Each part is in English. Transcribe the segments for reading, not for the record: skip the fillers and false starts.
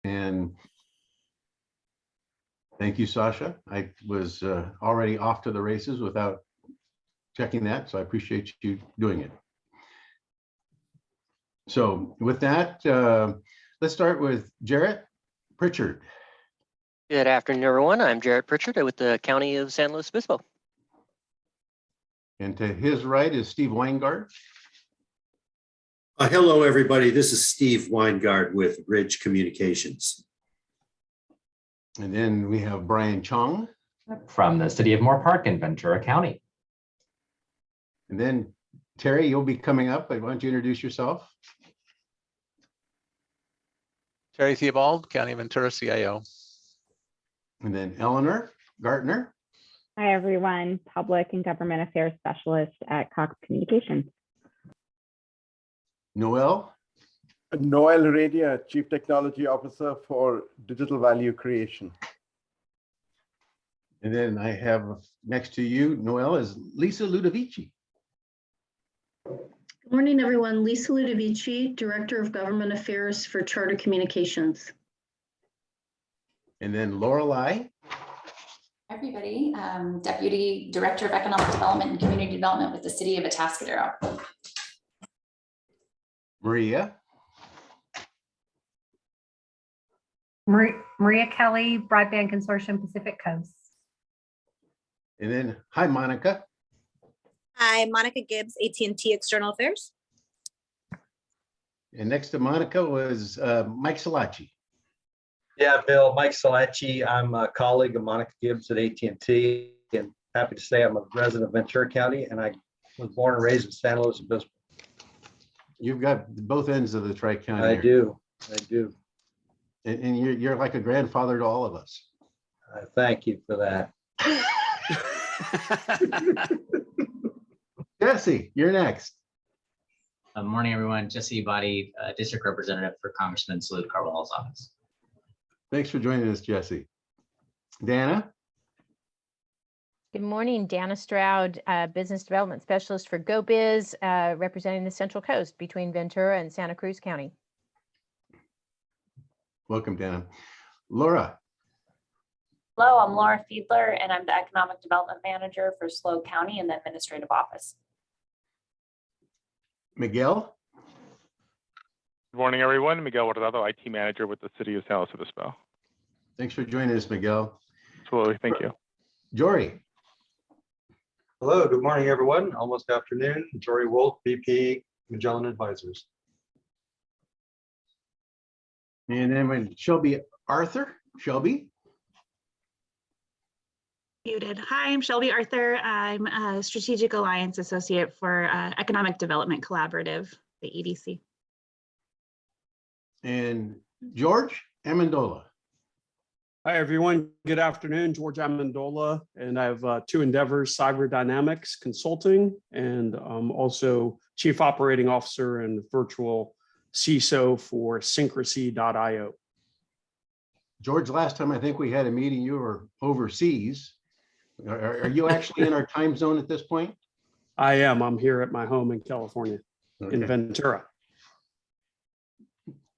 And thank you, Sasha. I was already off to the races without checking that, so I appreciate you doing it. So with that, let's start with Jarrett Pritchard. Good afternoon, everyone. I'm Jarrett Pritchard with the County of San Luis Obispo. And to his right is Steve Weingart. Hello, everybody. This is Steve Weingart with Bridge Communications. And then we have Brian Chong. From the city of Moore Park in Ventura County. And then Terry, you'll be coming up. Why don't you introduce yourself? Terry Theobald, County of Ventura CIO. And then Eleanor Gartner. Hi, everyone. Public and Government Affairs Specialist at Cox Communications. Noel. Noel Radia, Chief Technology Officer for Digital Value Creation. And then I have next to you, Noel, is Lisa Ludovici. Good morning, everyone. Lisa Ludovici, Director of Government Affairs for Charter Communications. And then Lorelei. Everybody, Deputy Director of Economic Development and Community Development with the City of Atascadero. Maria. Maria Kelly, Broadband Consortium Pacific Coast. And then, hi, Monica. Hi, Monica Gibbs, AT&T External Affairs. And next to Monica was Mike Salachi. Yeah, Bill, Mike Salachi. I'm a colleague of Monica Gibbs at AT&T, and happy to say I'm a resident of Ventura County, and I was born and raised in San Luis Obispo. You've got both ends of the Tri-County. I do. And you're like a grandfather to all of us. Thank you for that. Jesse, you're next. Morning, everyone. Jesse Body, District Representative for Congressman Salud Carvalho's office. Thanks for joining us, Jesse. Dana. Good morning, Dana Stroud, Business Development Specialist for GoBiz, representing the Central Coast between Ventura and Santa Cruz County. Welcome, Dana. Laura. Hello, I'm Laura Fiedler, and I'm the Economic Development Manager for SLO County in the Administrative Office. Miguel. Good morning, everyone. Miguel Guardado, IT Manager with the City of San Luis Obispo. Thanks for joining us, Miguel. Absolutely, thank you. Jory. Hello, good morning, everyone. Almost afternoon. Jory Wolf, VP, Magellan Advisors. And then when Shelby Arthur. Shelby. Muted. Hi, I'm Shelby Arthur. I'm a Strategic Alliance Associate for Economic Development Collaborative, the EDC. And George Amendola. Hi, everyone. Good afternoon. George Amendola, and I have two endeavors, Cyber Dynamics Consulting, and also Chief Operating Officer and Virtual CISO for Syncrasy.io. George, last time I think we had a meeting, you were overseas. Are you actually in our time zone at this point? I am. I'm here at my home in California, in Ventura.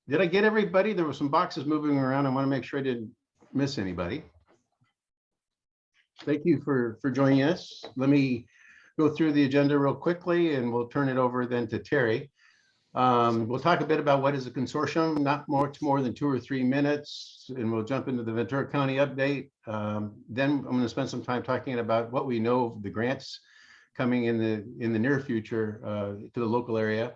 Did I get everybody? There were some boxes moving around. I want to make sure I didn't miss anybody. Thank you for joining us. Let me go through the agenda real quickly, and we'll turn it over then to Terry. We'll talk a bit about what is a consortium, not much more than 2 or 3 minutes, and we'll jump into the Ventura County update. Then I'm going to spend some time talking about what we know of the grants coming in the near future to the local area.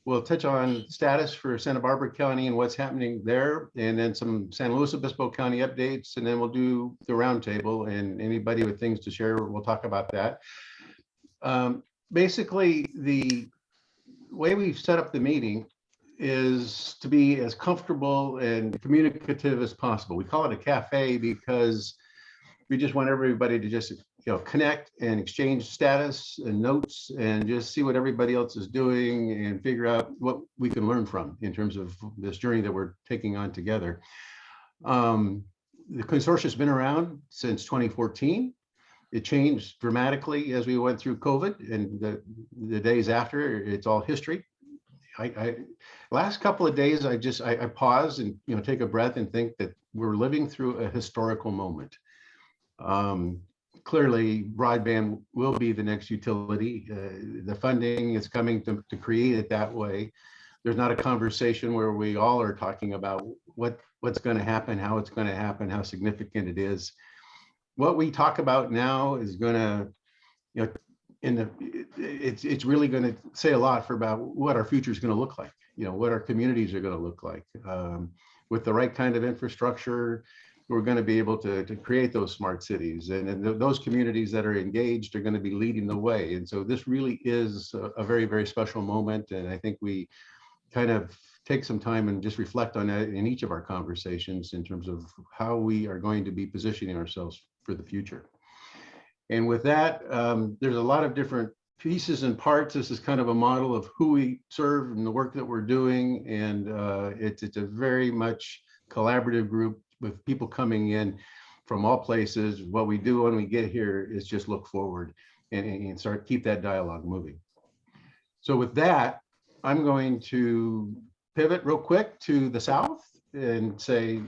We'll touch on status for Santa Barbara County and what's happening there, and then some San Luis Obispo County updates, and then we'll do the roundtable, and anybody with things to share, we'll talk about that. Basically, the way we've set up the meeting is to be as comfortable and communicative as possible. We call it a cafe because we just want everybody to just connect and exchange status and notes and just see what everybody else is doing and figure out what we can learn from in terms of this journey that we're taking on together. The consortium has been around since 2014. It changed dramatically as we went through COVID, and the days after, it's all history. last couple of days, I pause and, take a breath and think that we're living through a historical moment. Clearly, broadband will be the next utility. The funding is coming to create it that way. There's not a conversation where we all are talking about what's going to happen, how it's going to happen, how significant it is. What we talk about now is going to, it's really going to say a lot for about what our future is going to look like. What our communities are going to look like. With the right kind of infrastructure, we're going to be able to create those smart cities, and those communities that are engaged are going to be leading the way. And so this really is a very, very special moment. And I think we kind of take some time and just reflect on that in each of our conversations in terms of how we are going to be positioning ourselves for the future. And with that, there's a lot of different pieces and parts. This is kind of a model of who we serve and the work that we're doing. And it's a very much collaborative group with people coming in from all places. What we do when we get here is just look forward and keep that dialogue moving. So with that, I'm going to pivot real quick to the south and say,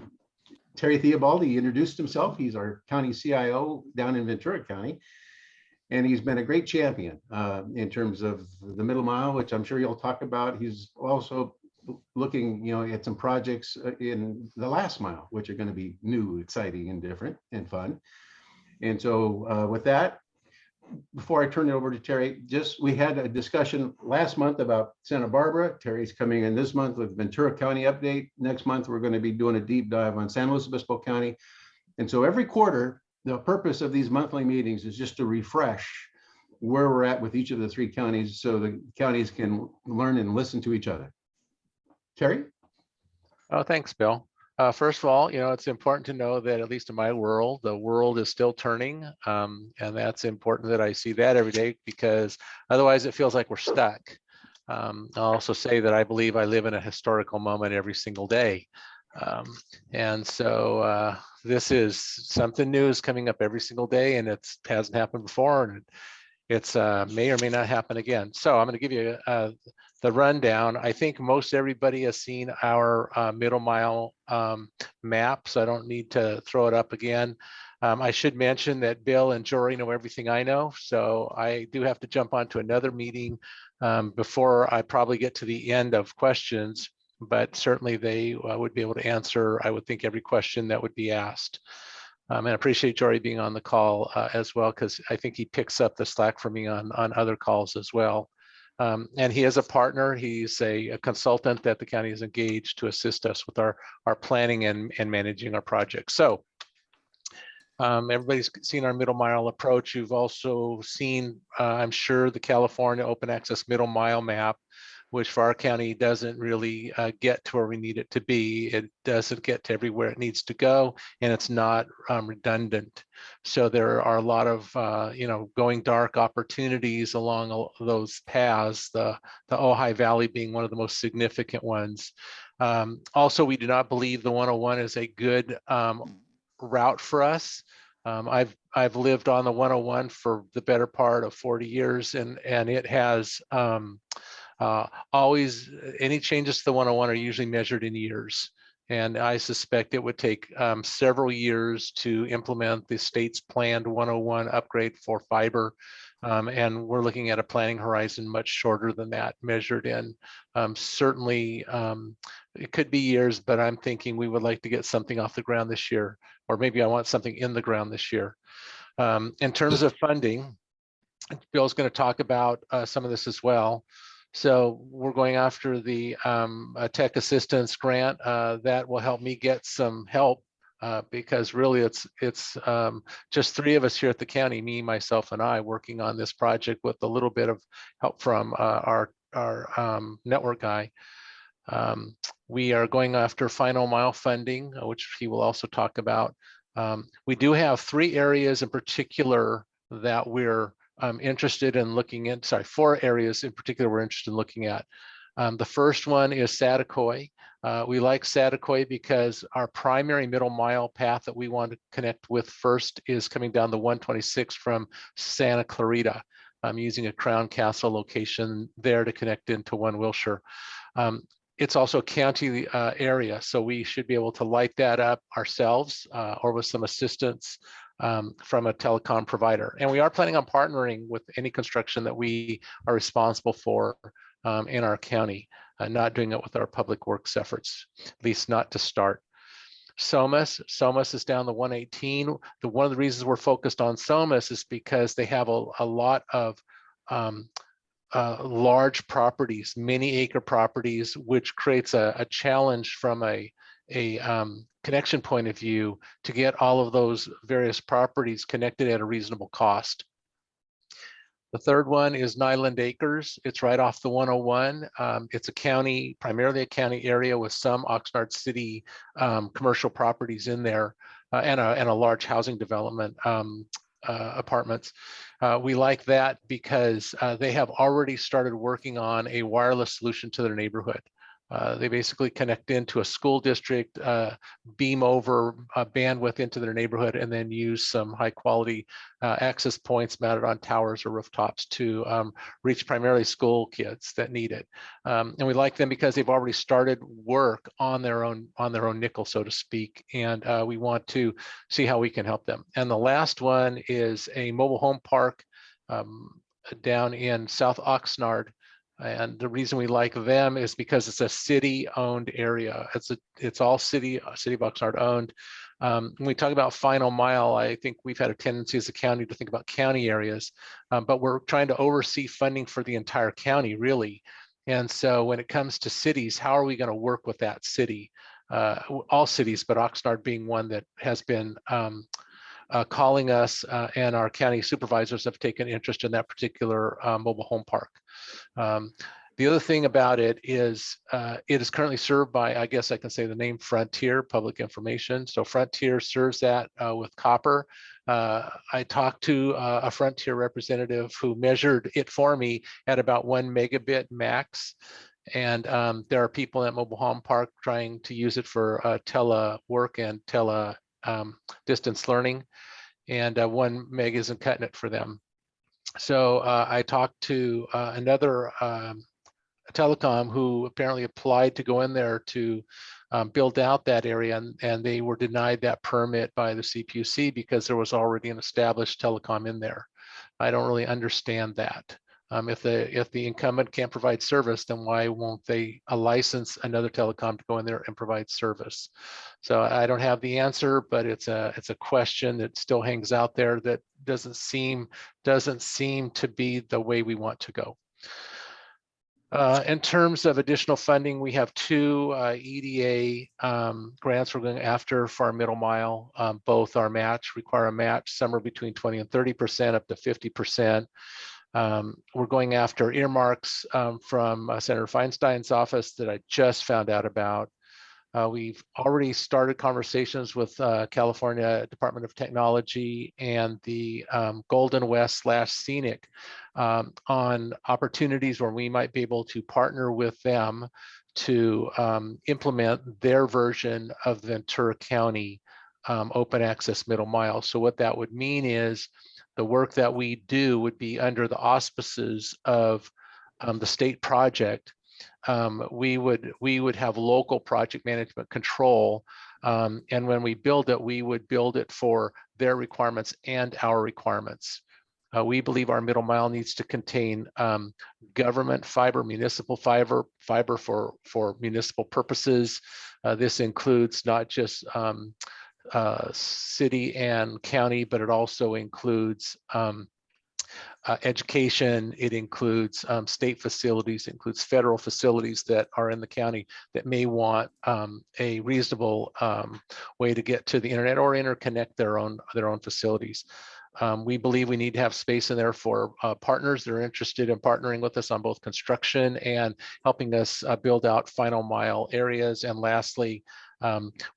Terry Theobald, he introduced himself. He's our county CIO down in Ventura County. And he's been a great champion in terms of the middle mile, which I'm sure you'll talk about. He's also looking, at some projects in the last mile, which are going to be new, exciting, and different and fun. And so with that, before I turn it over to Terry, we had a discussion last month about Santa Barbara. Terry's coming in this month with Ventura County update. Next month, we're going to be doing a deep dive on San Luis Obispo County. And so every quarter, the purpose of these monthly meetings is just to refresh where we're at with each of the three counties so the counties can learn and listen to each other. Terry? Oh, thanks, Bill. First of all, it's important to know that at least in my world, the world is still turning. And that's important that I see that every day, because otherwise it feels like we're stuck. I'll also say that I believe I live in a historical moment every single day. And so this is something new is coming up every single day, and it hasn't happened before, and it's may or may not happen again. So I'm going to give you the rundown. I think most everybody has seen our middle mile map, so I don't need to throw it up again. I should mention that Bill and Jory know everything I know, so I do have to jump onto another meeting before I probably get to the end of questions, but certainly they would be able to answer, I would think, every question that would be asked. And I appreciate Jory being on the call as well, because I think he picks up the slack for me on other calls as well. And he is a partner. He's a consultant that the county has engaged to assist us with our planning and managing our projects. So everybody's seen our middle mile approach. You've also seen, I'm sure, the California open access middle mile map, which for our county doesn't really get to where we need it to be. It doesn't get to everywhere it needs to go, and it's not redundant. So there are a lot of going dark opportunities along those paths, the Ojai Valley being one of the most significant ones. Also, we do not believe the 101 is a good route for us. I've lived on the 101 for the better part of 40 years, and it has always, any changes to the 101 are usually measured in years. And I suspect it would take several years to implement the state's planned 101 upgrade for fiber. And we're looking at a planning horizon much shorter than that, measured in certainly, it could be years, but I'm thinking we would like to get something off the ground this year, or maybe I want something in the ground this year. In terms of funding, Bill's going to talk about some of this as well. So we're going after the tech assistance grant that will help me get some help because really it's just three of us here at the county, me, myself, and I, working on this project with a little bit of help from our network guy. We are going after final mile funding, which he will also talk about. We do have three areas in particular that we're interested in looking at, four areas in particular we're interested in looking at. The first one is Saticoy. We like Saticoy because our primary middle mile path that we want to connect with first is coming down the 126 from Santa Clarita. using a Crown Castle location there to connect into One Wilshire. It's also a county area, so we should be able to light that up ourselves or with some assistance from a telecom provider. And we are planning on partnering with any construction that we are responsible for in our county, not doing it with our public works efforts, at least not to start. SOMAS is down the 118. One of the reasons we're focused on SOMAS is because they have a lot of large properties, many acre properties, which creates a challenge from a connection point of view to get all of those various properties connected at a reasonable cost. The third one is Nyland Acres. It's right off the 101. It's a county, primarily a county area with some Oxnard City commercial properties in there and a large housing development apartments. We like that because they have already started working on a wireless solution to their neighborhood. They basically connect into a school district, beam over bandwidth into their neighborhood, and then use some high quality access points mounted on towers or rooftops to reach primarily school kids that need it. And we like them because they've already started work on their own nickel, so to speak. And we want to see how we can help them. And the last one is a mobile home park down in South Oxnard. And the reason we like them is because it's a city-owned area. It's all city of Oxnard owned. When we talk about final mile, I think we've had a tendency as a county to think about county areas, but we're trying to oversee funding for the entire county, really. And so when it comes to cities, how are we going to work with that city? All cities, but Oxnard being one that has been calling us, and our county supervisors have taken interest in that particular mobile home park. The other thing about it is currently served by, I guess I can say the name Frontier Public Information. So Frontier serves that with copper. I talked to a Frontier representative who measured it for me at about 1 megabit max. And there are people at Mobile Home Park trying to use it for telework and distance learning, and 1 meg isn't cutting it for them. So I talked to another telecom who apparently applied to go in there to build out that area, and they were denied that permit by the CPUC because there was already an established telecom in there. I don't really understand that. If the incumbent can't provide service, then why won't they license another telecom to go in there and provide service? So I don't have the answer, but it's a question that still hangs out there that doesn't seem to be the way we want to go. In terms of additional funding, we have 2 EDA grants we're going after for our middle mile. Both require a match somewhere between 20 and 30%, up to 50%. We're going after earmarks from Senator Feinstein's office that I just found out about. We've already started conversations with California Department of Technology and the Golden West / Scenic on opportunities where we might be able to partner with them to implement their version of Ventura County open access middle mile. So what that would mean is the work that we do would be under the auspices of the state project. We would have local project management control, and when we build it, we would build it for their requirements and our requirements. We believe our middle mile needs to contain government fiber, municipal fiber for municipal purposes. This includes not just city and county, but it also includes education, it includes state facilities, it includes federal facilities that are in the county that may want a reasonable way to get to the internet or interconnect their own facilities. We believe we need to have space in there for partners that are interested in partnering with us on both construction and helping us build out final mile areas. And lastly,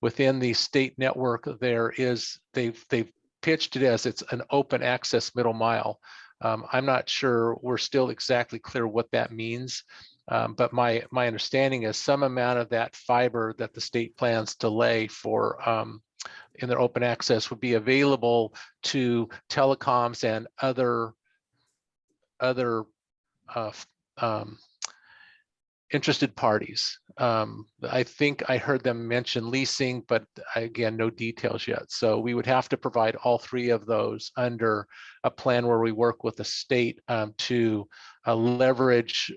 within the state network, they've pitched it as it's an open access middle mile. I'm not sure we're still exactly clear what that means, but my understanding is some amount of that fiber that the state plans to lay for in their open access would be available to telecoms and other other interested parties. I think I heard them mention leasing, but again, no details yet. So we would have to provide all three of those under a plan where we work with the state to leverage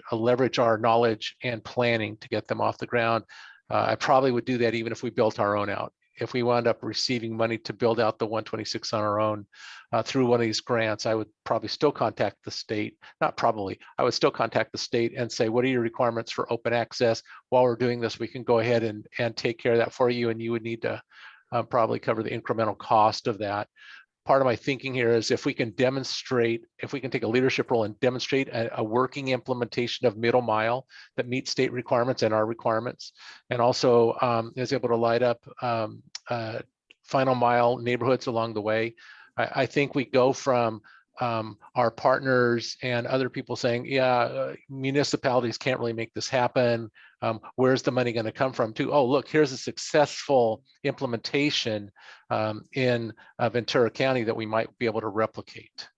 our knowledge and planning to get them off the ground. I probably would do that even if we built our own out. If we wound up receiving money to build out the 126 on our own through one of these grants, I would probably still contact the state, not probably, I would still contact the state and say, what are your requirements for open access? While we're doing this, we can go ahead and take care of that for you. And you would need to probably cover the incremental cost of that. Part of my thinking here is if we can demonstrate, if we can take a leadership role and demonstrate a working implementation of middle mile that meets state requirements and our requirements, and also is able to light up final mile neighborhoods along the way. I think we go from our partners and other people saying, yeah, municipalities can't really make this happen. Where's the money going to come from? To, oh, look, here's a successful implementation in Ventura County that we might be able to replicate.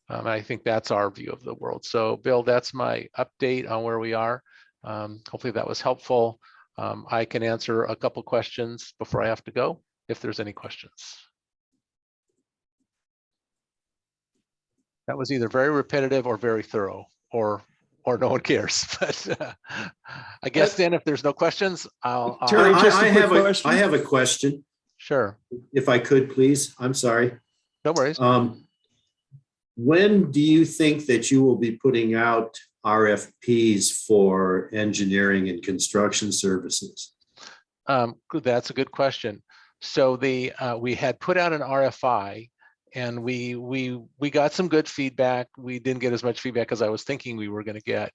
I think that's our view of the world. So Bill, that's my update on where we are. Hopefully that was helpful. I can answer a couple questions before I have to go, if there's any questions. That was either very repetitive or very thorough, or no one cares. But I guess then if there's no questions, Terry, I have a question. Sure. If I could, please. I'm sorry. No worries. When do you think that you will be putting out RFPs for engineering and construction services? That's a good question. So we had put out an RFI, and we got some good feedback. We didn't get as much feedback as I was thinking we were going to get.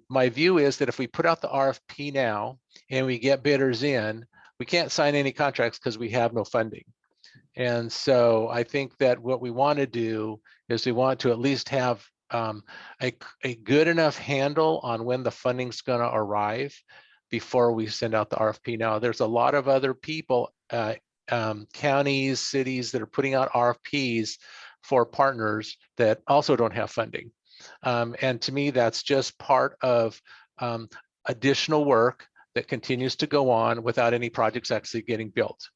My view is that if we put out the RFP now and we get bidders in, we can't sign any contracts because we have no funding. And so I think that what we want to do is we want to at least have a good enough handle on when the funding's going to arrive before we send out the RFP. Now, there's a lot of other people, counties, cities that are putting out RFPs for partners that also don't have funding. And to me, that's just part of additional work that continues to go on without any projects actually getting built.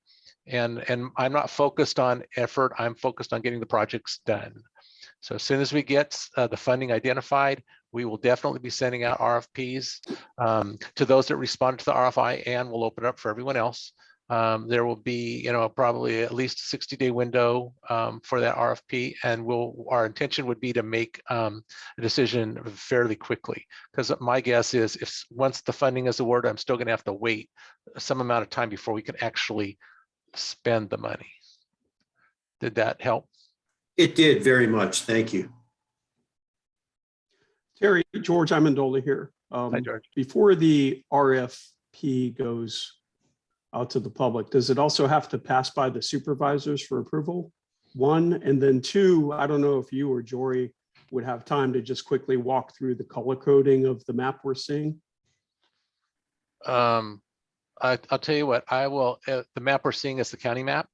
And I'm not focused on effort, I'm focused on getting the projects done. So as soon as we get the funding identified, we will definitely be sending out RFPs to those that respond to the RFI, and we'll open it up for everyone else. There will be, probably at least a 60-day window for that RFP, and our intention would be to make a decision fairly quickly. Because my guess is, if once the funding is awarded, I'm still going to have to wait some amount of time before we can actually spend the money. Did that help? It did very much. Thank you. Terry, George Amendola here. Hi, George. Before the RFP goes out to the public, does it also have to pass by the supervisors for approval? One, and then two, I don't know if you or Jory would have time to just quickly walk through the color coding of the map we're seeing. I'll tell you what, I will, the map we're seeing is the county map?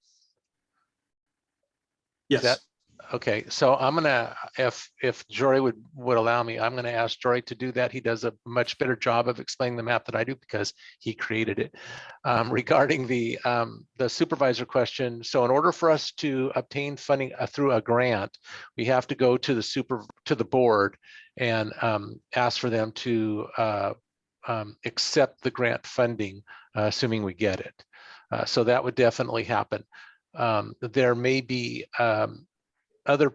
Yes. Okay, so I'm gonna, if Jory would allow me, I'm gonna ask Jory to do that. He does a much better job of explaining the map than I do because he created it. Regarding the supervisor question, so in order for us to obtain funding through a grant, we have to go to the board and ask for them to accept the grant funding, assuming we get it. So that would definitely happen. There may be other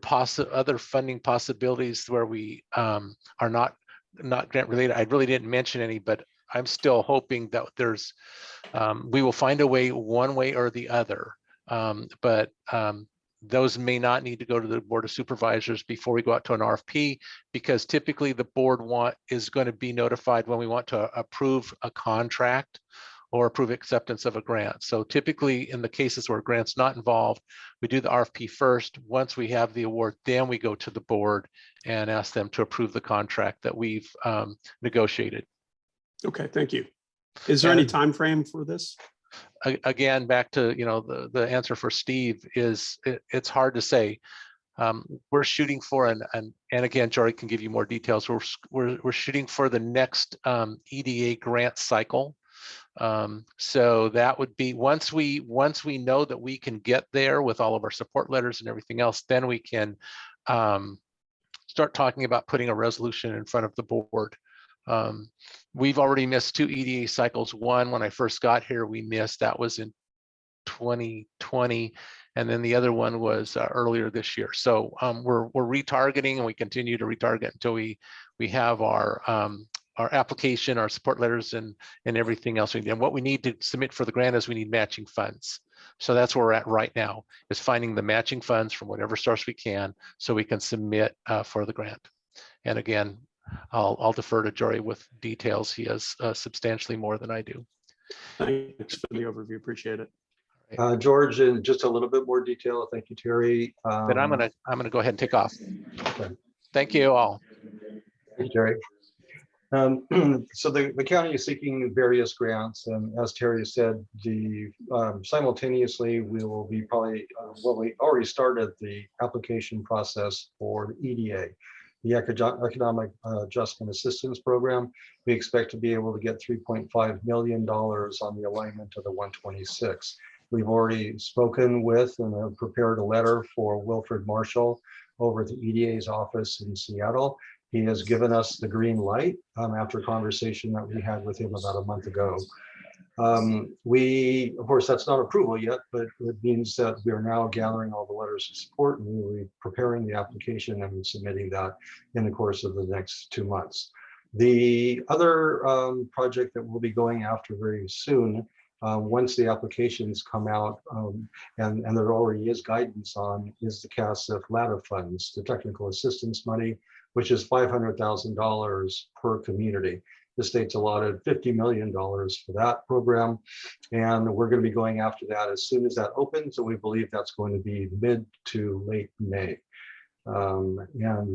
funding possibilities where we are not grant related. I really didn't mention any, but I'm still hoping that we will find a way, one way or the other. But those may not need to go to the Board of Supervisors before we go out to an RFP, because typically the board is going to be notified when we want to approve a contract or approve acceptance of a grant. So typically in the cases where a grant's not involved, we do the RFP first. Once we have the award, then we go to the board and ask them to approve the contract that we've negotiated. Okay, thank you. Is there any time frame for this? Again, back to the answer for Steve is it's hard to say. we're shooting for and again, Jory can give you more details. We're shooting for the next EDA grant cycle. So that would be once we know that we can get there with all of our support letters and everything else, then we can start talking about putting a resolution in front of the board. We've already missed 2 EDA cycles. One, when I first got here, we missed, that was in 2020. And then the other one was earlier this year. So we're retargeting, and we continue to retarget until we have our application, our support letters, and everything else. And what we need to submit for the grant is we need matching funds. So that's where we're at right now, is finding the matching funds from whatever source we can, so we can submit for the grant. And again, I'll defer to Jory with details. He has substantially more than I do. Thanks for the overview. Appreciate it. George, in just a little bit more detail. Thank you, Terry. Then I'm gonna go ahead and take off. Okay. Thank you all. Thank you, Terry. So the county is seeking various grants, and as Terry said, simultaneously we will be probably we already started the application process for the EDA, the Economic Adjustment Assistance Program. We expect to be able to get $3.5 million on the alignment of the 126. We've already spoken with and have prepared a letter for Wilfred Marshall over at the EDA's office in Seattle. He has given us the green light after a conversation that we had with him about a month ago. Of course, that's not approval yet, but it means that we are now gathering all the letters of support, and we will be preparing the application and submitting that in the course of the next 2 months. The other project that we'll be going after very soon, once the applications come out, and there already is guidance on, is the CASF ladder funds, the technical assistance money, which is $500,000 per community. The state's allotted $50 million for that program, and we're going to be going after that as soon as that opens, and we believe that's going to be mid to late May, and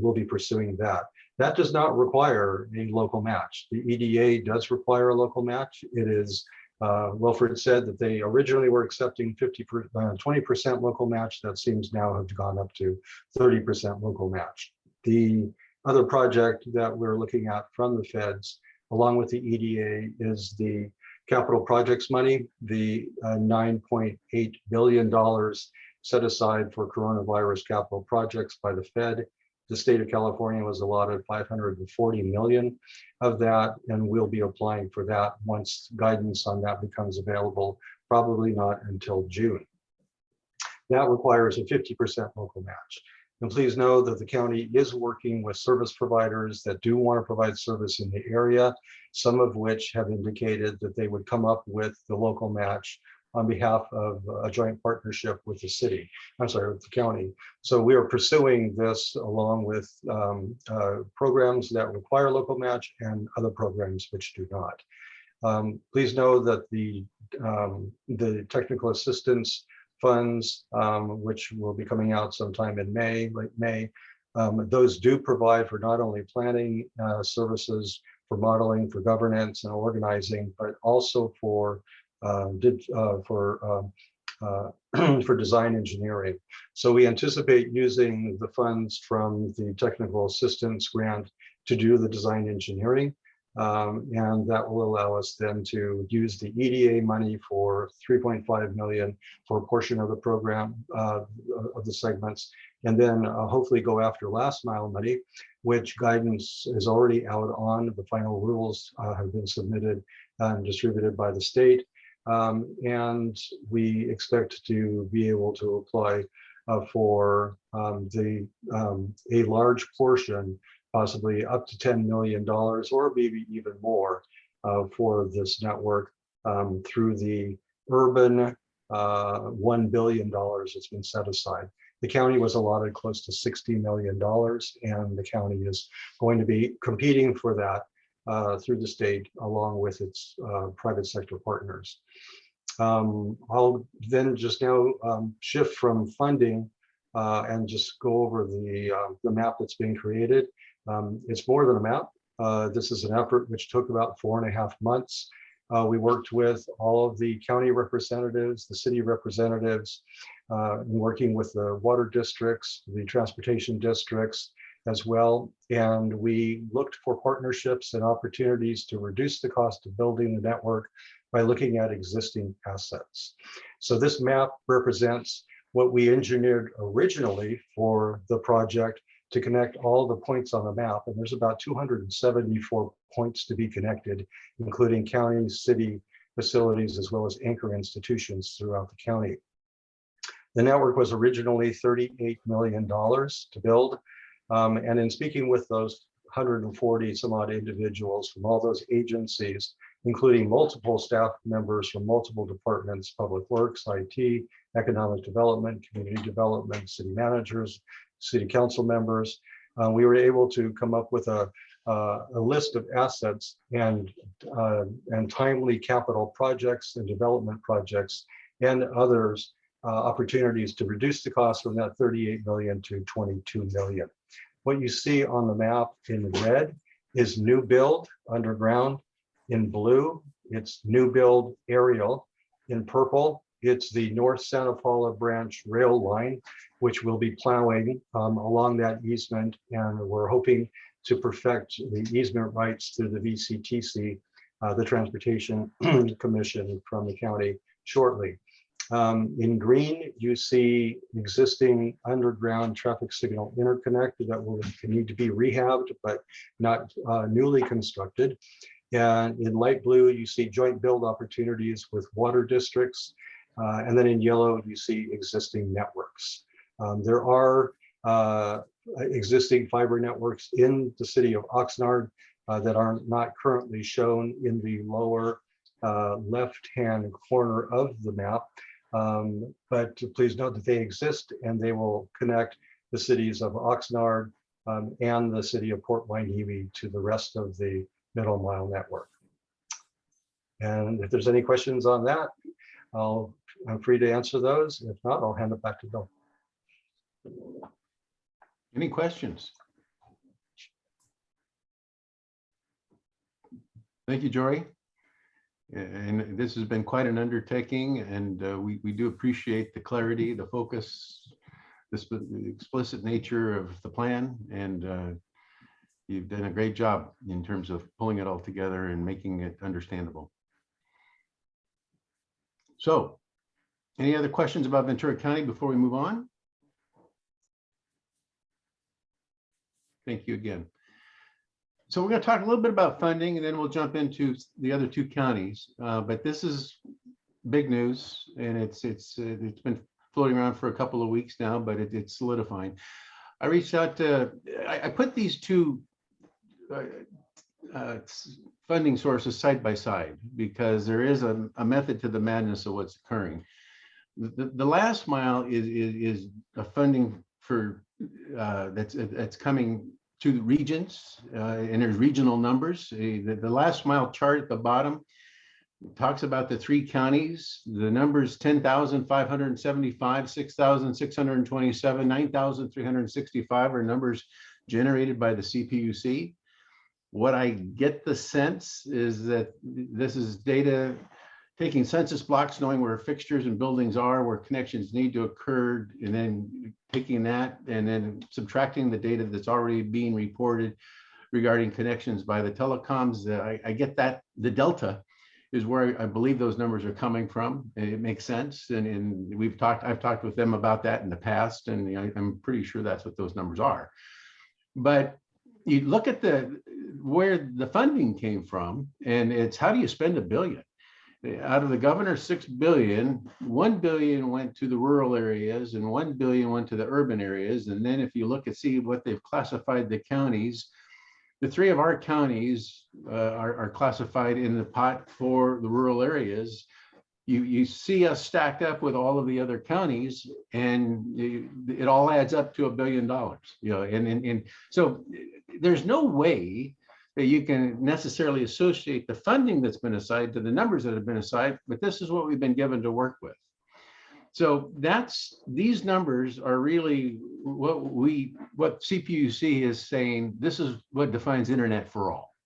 we'll be pursuing that. That does not require a local match. The EDA does require a local match. It is, Wilfred said that they originally were accepting 20% local match. That seems now have gone up to 30% local match. The other project that we're looking at from the feds, along with the EDA, is the capital projects money, the $9.8 billion set aside for coronavirus capital projects by the Fed. The state of California was allotted $540 million of that, and we'll be applying for that once guidance on that becomes available, probably not until June. That requires a 50% local match. And please know that the county is working with service providers that do want to provide service in the area, some of which have indicated that they would come up with the local match on behalf of a joint partnership with the city, with the county. So we are pursuing this along with programs that require local match and other programs which do not. Please know that the technical assistance funds, which will be coming out sometime in May, late May, those do provide for not only planning services, for modeling, for governance and organizing, but also for design engineering. So we anticipate using the funds from the technical assistance grant to do the design engineering. And that will allow us then to use the EDA money for $3.5 million for a portion of the program of the segments, and then hopefully go after last mile money, which guidance is already out on. The final rules have been submitted and distributed by the state. And we expect to be able to apply for a large portion, possibly up to $10 million or maybe even more for this network through the urban $1 billion that's been set aside. The county was allotted close to $60 million, and the county is going to be competing for that through the state along with its private sector partners. I'll then just now shift from funding and just go over the map that's being created. It's more than a map. This is an effort which took about 4.5 months. We worked with all of the county representatives, the city representatives, working with the water districts, the transportation districts as well. And we looked for partnerships and opportunities to reduce the cost of building the network by looking at existing assets. So this map represents what we engineered originally for the project to connect all the points on the map. And there's about 274 points to be connected, including county, city facilities, as well as anchor institutions throughout the county. The network was originally $38 million to build. And in speaking with those 140 some odd individuals from all those agencies, including multiple staff members from multiple departments, public works, IT, economic development, community development, city managers, city council members, we were able to come up with a list of assets and timely capital projects and development projects and others opportunities to reduce the cost from that 38 million to 22 million. What you see on the map in red is new build underground. In blue, it's new build aerial. In purple, it's the North Santa Paula branch rail line, which will be plowing along that easement. And we're hoping to perfect the easement rights through the VCTC, the Transportation Commission from the county shortly. In green, you see existing underground traffic signal interconnect that will need to be rehabbed, but not newly constructed. And in light blue, you see joint build opportunities with water districts. And then in yellow, you see existing networks. There are existing fiber networks in the city of Oxnard that are not currently shown in the lower left-hand corner of the map. But please note that they exist and they will connect the cities of Oxnard and the city of Port Hueneme to the rest of the middle mile network. And if there's any questions on that, I'm free to answer those. If not, I'll hand it back to Bill. Any questions? Thank you, Jory. And this has been quite an undertaking, and we do appreciate the clarity, the focus, the explicit nature of the plan, and you've done a great job in terms of pulling it all together and making it understandable. So, any other questions about Ventura County before we move on? Thank you again. So we're going to talk a little bit about funding, and then we'll jump into the other two counties. But this is big news, and it's been floating around for a couple of weeks now, but it's solidifying. I reached out to, I put these two funding sources side by side because there is a method to the madness of what's occurring. The last mile is a funding for that's coming to the regions, and there's regional numbers. The last mile chart at the bottom talks about the three counties. The numbers 10,575, 6,627, 9,365 are numbers generated by the CPUC. What I get the sense is that this is data taking census blocks, knowing where fixtures and buildings are, where connections need to occur, and then taking that and then subtracting the data that's already being reported regarding connections by the telecoms. I get that the delta is where I believe those numbers are coming from. It makes sense, and I've talked with them about that in the past, and I'm pretty sure that's what those numbers are. But you look at where the funding came from, and it's how do you spend $1 billion? Out of the governor's $6 billion, $1 billion went to the rural areas and $1 billion went to the urban areas. And then if you look and see what they've classified the counties, the three of our counties are classified in the pot for the rural areas. You see us stacked up with all of the other counties, and it all adds up to $1 billion. And so there's no way that you can necessarily associate the funding that's been assigned to the numbers that have been assigned, but this is what we've been given to work with. So these numbers are really what CPUC is saying. This is what defines internet for all.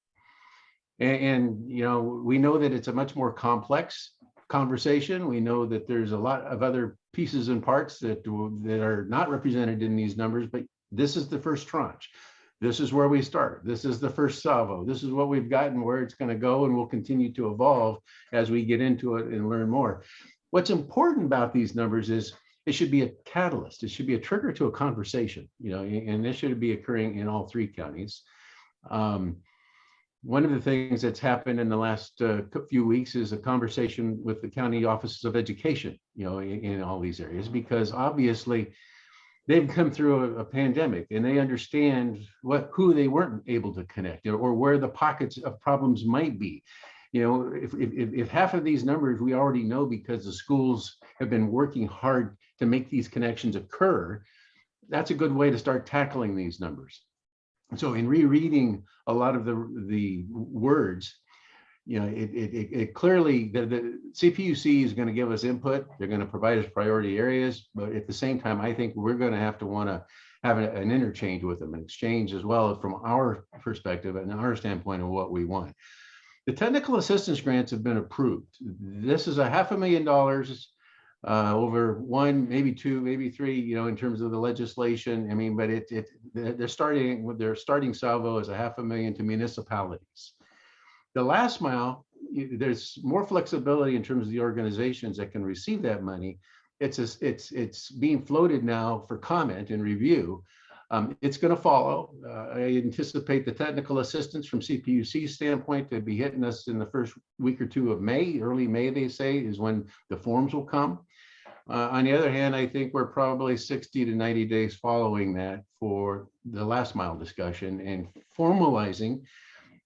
And you know, we know that it's a much more complex conversation. We know that there's a lot of other pieces and parts that are not represented in these numbers, but this is the first tranche. This is where we start. This is the first salvo. This is what we've gotten, where it's going to go, and will continue to evolve as we get into it and learn more. What's important about these numbers is it should be a catalyst. It should be a trigger to a conversation, you know, and this should be occurring in all 3 counties. One of the things that's happened in the last few weeks is a conversation with the county offices of education, you know, in all these areas, because obviously they've come through a pandemic and they understand who they weren't able to connect, or where the pockets of problems might be. You know, if half of these numbers we already know because the schools have been working hard to make these connections occur, that's a good way to start tackling these numbers. So in rereading a lot of the words, you know, it clearly, the CPUC is going to give us input. They're going to provide us priority areas, but at the same time, I think we're going to want to have an interchange with them, an exchange as well from our perspective and our standpoint of what we want. The technical assistance grants have been approved. This is $500,000 over 1, maybe 2, maybe 3, you know, in terms of the legislation. I mean, but they're starting salvo as $500,000 to municipalities. The last mile, there's more flexibility in terms of the organizations that can receive that money. It's being floated now for comment and review. It's going to follow. I anticipate the technical assistance from CPUC standpoint to be hitting us in the first week or 2 of May. Early May, they say, is when the forms will come. On the other hand, I think we're probably 60 to 90 days following that for the last mile discussion and formalizing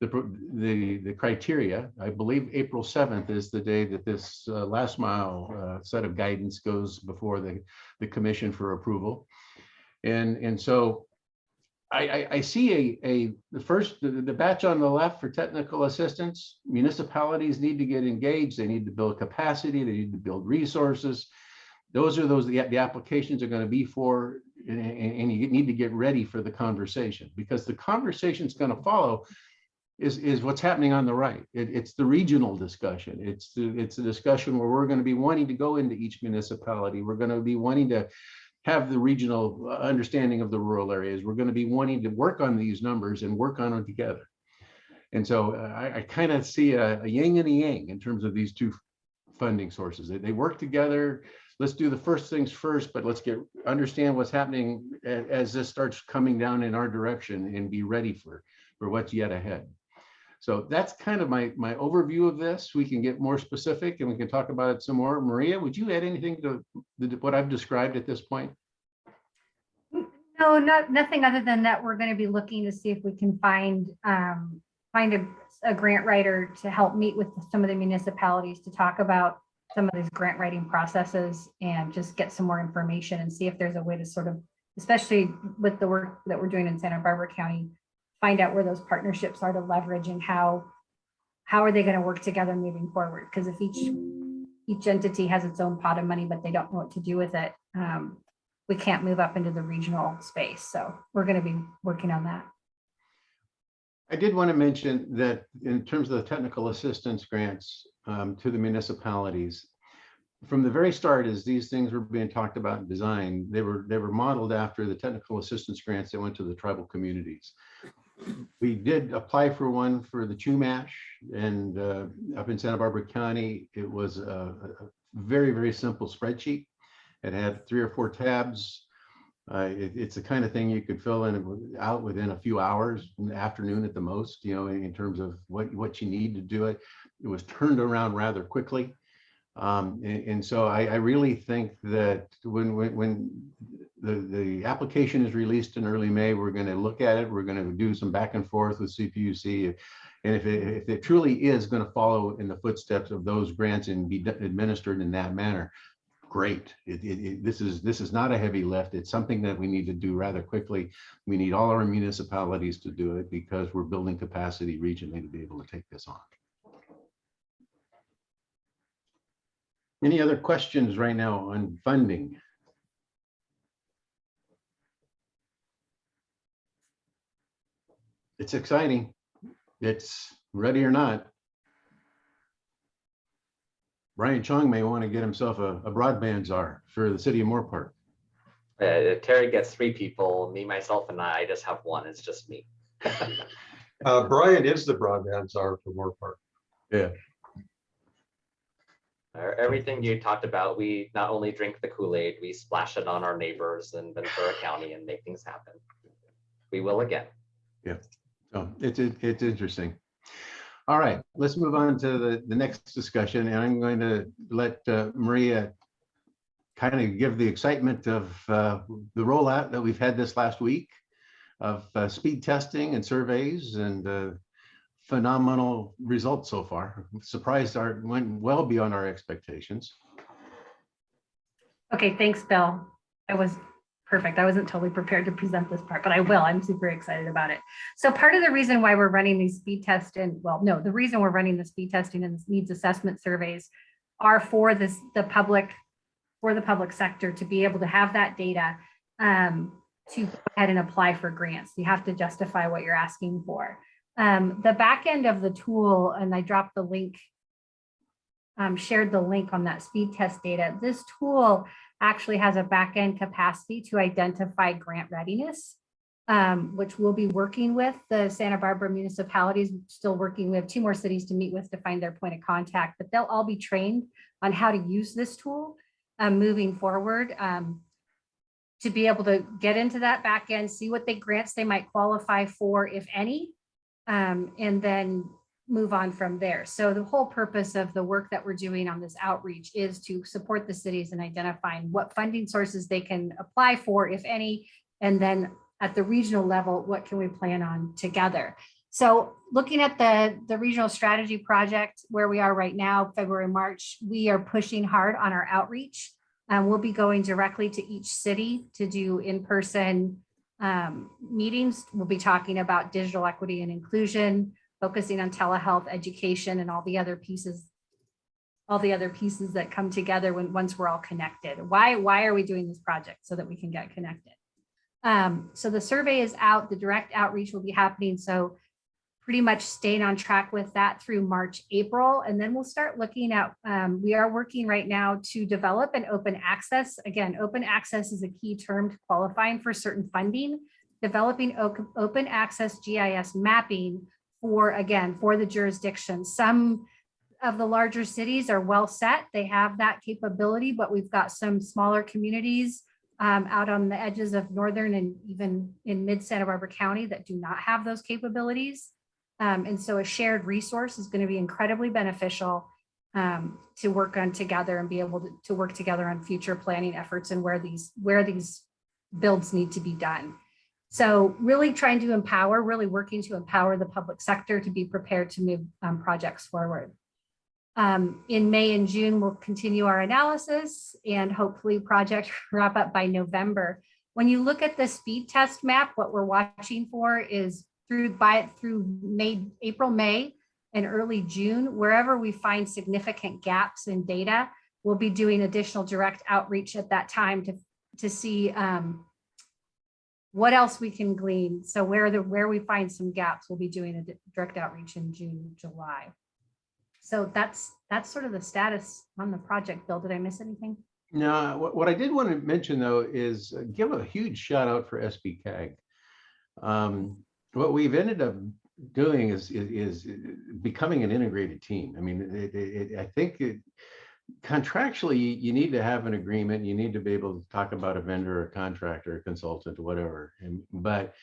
the criteria. I believe April 7th is the day that this last mile set of guidance goes before the commission for approval. And so I see the batch on the left for technical assistance. Municipalities need to get engaged. They need to build capacity. They need to build resources. Those are the applications are going to be for, and you need to get ready for the conversation, because the conversation is going to follow is what's happening on the right. It's the regional discussion. It's the discussion where we're going to be wanting to go into each municipality. We're going to be wanting to have the regional understanding of the rural areas. We're going to be wanting to work on these numbers and work on them together. And so I kind of see a yin and a yang in terms of these 2 funding sources. They work together. Let's do the first things first, but let's understand what's happening as this starts coming down in our direction and be ready for what's yet ahead. So that's kind of my overview of this. We can get more specific and we can talk about it some more. Maria, would you add anything to what I've described at this point? No, nothing other than that. We're going to be looking to see if we can find a grant writer to help meet with some of the municipalities to talk about some of these grant writing processes and just get some more information and see if there's a way to sort of, especially with the work that we're doing in Santa Barbara County, find out where those partnerships are to leverage and how are they going to work together moving forward. Because if each entity has its own pot of money, but they don't know what to do with it, we can't move up into the regional space. So we're going to be working on that. I did want to mention that in terms of the technical assistance grants to the municipalities, from the very start, as these things were being talked about and designed, they were modeled after the technical assistance grants that went to the tribal communities. We did apply for one for the Chumash, and up in Santa Barbara County, it was a very, very simple spreadsheet. It had 3 or 4 tabs. It's the kind of thing you could fill in out within a few hours, in the afternoon at the most, you know, in terms of what you need to do it. It was turned around rather quickly. And so I really think that when the application is released in early May, we're going to look at it. We're going to do some back and forth with CPUC. And if it truly is going to follow in the footsteps of those grants and be administered in that manner, great. This is not a heavy lift. It's something that we need to do rather quickly. We need all our municipalities to do it because we're building capacity regionally to be able to take this on. Any other questions right now on funding? It's exciting. It's ready or not. Brian Chung may want to get himself a broadband czar for the city of Moore Park. Terry gets 3 people, me, myself, and I just have 1. It's just me. Brian is the broadband czar for Moore Park. Yeah. Everything you talked about, we not only drink the Kool-Aid, we splash it on our neighbors in Ventura County and make things happen. We will again. Yeah, so it's interesting. All right, let's move on to the next discussion, and I'm going to let Maria kind of give the excitement of the rollout that we've had this last week of speed testing and surveys, and phenomenal results so far. Surprised went well beyond our expectations. Okay, thanks, Bill. That was perfect. I wasn't totally prepared to present this part, but I will. I'm super excited about it. So part of the reason why we're running these speed tests, and well, no, the reason we're running the speed testing and needs assessment surveys are for the public sector to be able to have that data to go ahead and apply for grants. You have to justify what you're asking for. The back end of the tool, and I dropped the link, shared the link on that speed test data. This tool actually has a back end capacity to identify grant readiness, which we'll be working with the Santa Barbara municipalities, still working. We have 2 more cities to meet with to find their point of contact, but they'll all be trained on how to use this tool moving forward to be able to get into that back end, see what grants they might qualify for, if any, and then move on from there. So the whole purpose of the work that we're doing on this outreach is to support the cities in identifying what funding sources they can apply for, if any, and then at the regional level, what can we plan on together? So looking at the regional strategy project, where we are right now, February, March, we are pushing hard on our outreach. We'll be going directly to each city to do in-person meetings. We'll be talking about digital equity and inclusion, focusing on telehealth, education, and all the other pieces that come together once we're all connected. Why are we doing this project? So that we can get connected. So the survey is out, the direct outreach will be happening. So pretty much staying on track with that through March, April, and then we'll start looking at, we are working right now to develop an open access. Again, open access is a key term to qualifying for certain funding, developing open access GIS mapping for the jurisdiction. Some of the larger cities are well set. They have that capability, but we've got some smaller communities out on the edges of northern and even in mid Santa Barbara County that do not have those capabilities. And so a shared resource is going to be incredibly beneficial to work on together and be able to work together on future planning efforts and where these builds need to be done. So really trying to empower, really working to empower the public sector to be prepared to move projects forward. In May and June, we'll continue our analysis and hopefully project wrap up by November. When you look at the speed test map, what we're watching for is through April, May, and early June, wherever we find significant gaps in data, we'll be doing additional direct outreach at that time to see what else we can glean. So where we find some gaps, we'll be doing a direct outreach in June, July. So that's sort of the status on the project. Bill, did I miss anything? No, what I did want to mention though is give a huge shout out for SBCAG. What we've ended up doing is becoming an integrated team. I mean, I think contractually you need to have an agreement. You need to be able to talk about a vendor, a contractor, a consultant, whatever. But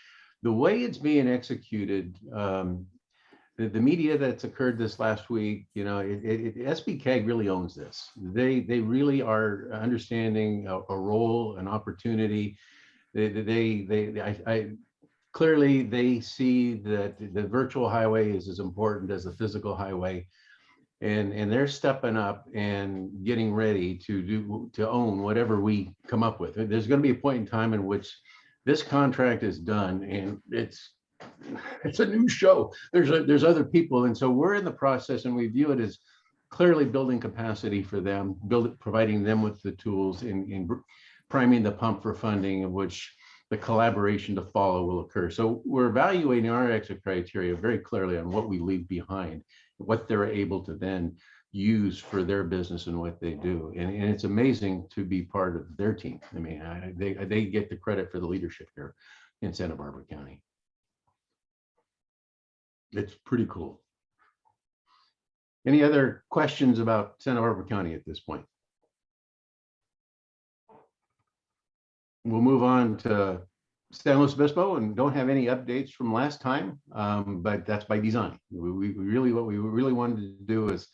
the way it's being executed, the media that's occurred this last week, you know, SBCAG really owns this. They really are understanding a role, an opportunity. Clearly, they see that the virtual highway is as important as the physical highway, and they're stepping up and getting ready to own whatever we come up with. There's going to be a point in time in which this contract is done, and it's a new show. There's other people, and so we're in the process, and we view it as clearly building capacity for them, providing them with the tools in priming the pump for funding, of which the collaboration to follow will occur. So we're evaluating our exit criteria very clearly on what we leave behind, what they're able to then use for their business and what they do. And it's amazing to be part of their team. I mean, they get the credit for the leadership here in Santa Barbara County. It's pretty cool. Any other questions about Santa Barbara County at this point? We'll move on to San Luis Obispo and don't have any updates from last time, but that's by design. What we really wanted to do is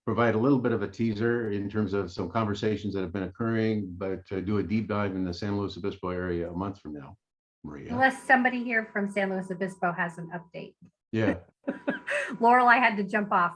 provide a little bit of a teaser in terms of some conversations that have been occurring, but to do a deep dive in the San Luis Obispo area a month from now. Maria. Unless somebody here from San Luis Obispo has an update. Yeah. Laurel, I had to jump off.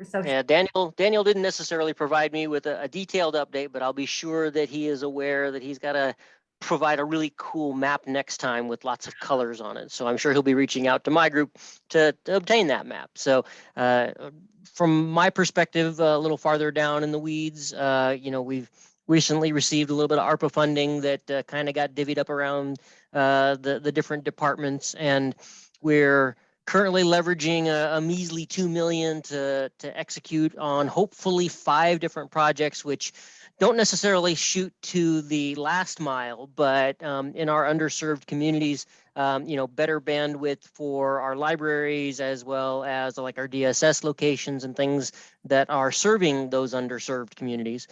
So Yeah, Daniel didn't necessarily provide me with a detailed update, but I'll be sure that he is aware that he's got to provide a really cool map next time with lots of colors on it. So I'm sure he'll be reaching out to my group to obtain that map. So from my perspective, a little farther down in the weeds, we've recently received a little bit of Arpa funding that kind of got divvied up around the different departments, and we're currently leveraging a measly $2 million to execute on hopefully 5 different projects, which don't necessarily shoot to the last mile, but in our underserved communities, better bandwidth for our libraries, as well as like our DSS locations and things that are serving those underserved communities.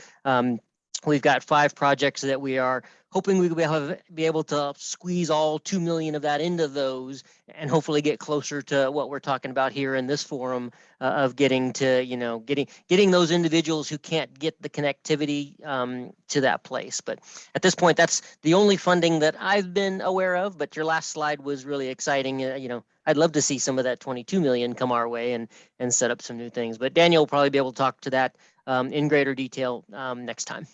We've got 5 projects that we are hoping we will be able to squeeze all 2 million of that into those, and hopefully get closer to what we're talking about here in this forum of getting to, getting those individuals who can't get the connectivity to that place. But at this point, that's the only funding that I've been aware of. But your last slide was really exciting. I'd love to see some of that 22 million come our way and set up some new things. But Daniel will probably be able to talk to that in greater detail next time.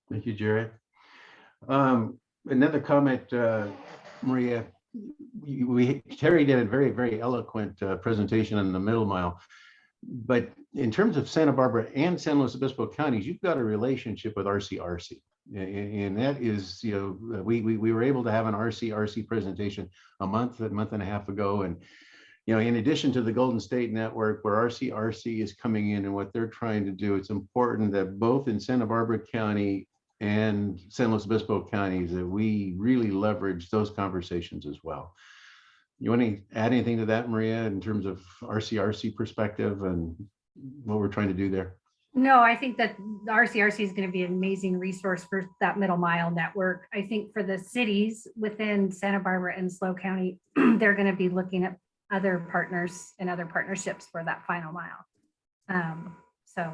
Thank you, Jared. Another comment, Maria. Terry did a very, very eloquent presentation on the middle mile. But in terms of Santa Barbara and San Luis Obispo counties, you've got a relationship with RCRC. And that is, we were able to have an RCRC presentation a month and a half ago. And in addition to the Golden State Network, where RCRC is coming in and what they're trying to do, it's important that both in Santa Barbara County and San Luis Obispo counties that we really leverage those conversations as well. You want to add anything to that, Maria, in terms of RCRC perspective and what we're trying to do there? No, I think that the RCRC is going to be an amazing resource for that middle mile network. I think for the cities within Santa Barbara and SLO County, they're going to be looking at other partners and other partnerships for that final mile. So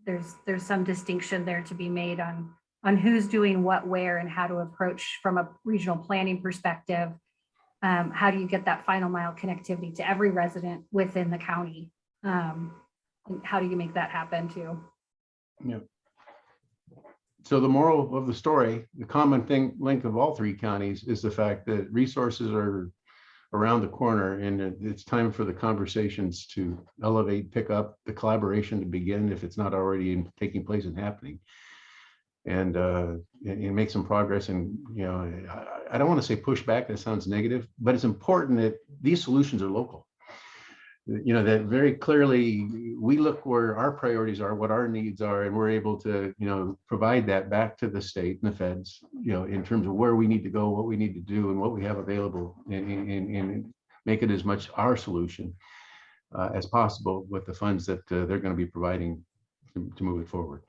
there's some distinction there to be made on who's doing what where and how to approach from a regional planning perspective. How do you get that final mile connectivity to every resident within the county? And how do you make that happen too? Yeah. So the moral of the story, the common link of all 3 counties is the fact that resources are around the corner, and it's time for the conversations to elevate, pick up, the collaboration to begin if it's not already taking place and happening. And make some progress. And I don't want to say push back, that sounds negative, but it's important that these solutions are local. That very clearly we look where our priorities are, what our needs are, and we're able to provide that back to the state and the feds, in terms of where we need to go, what we need to do, and what we have available, and make it as much our solution as possible with the funds that they're going to be providing to move it forward.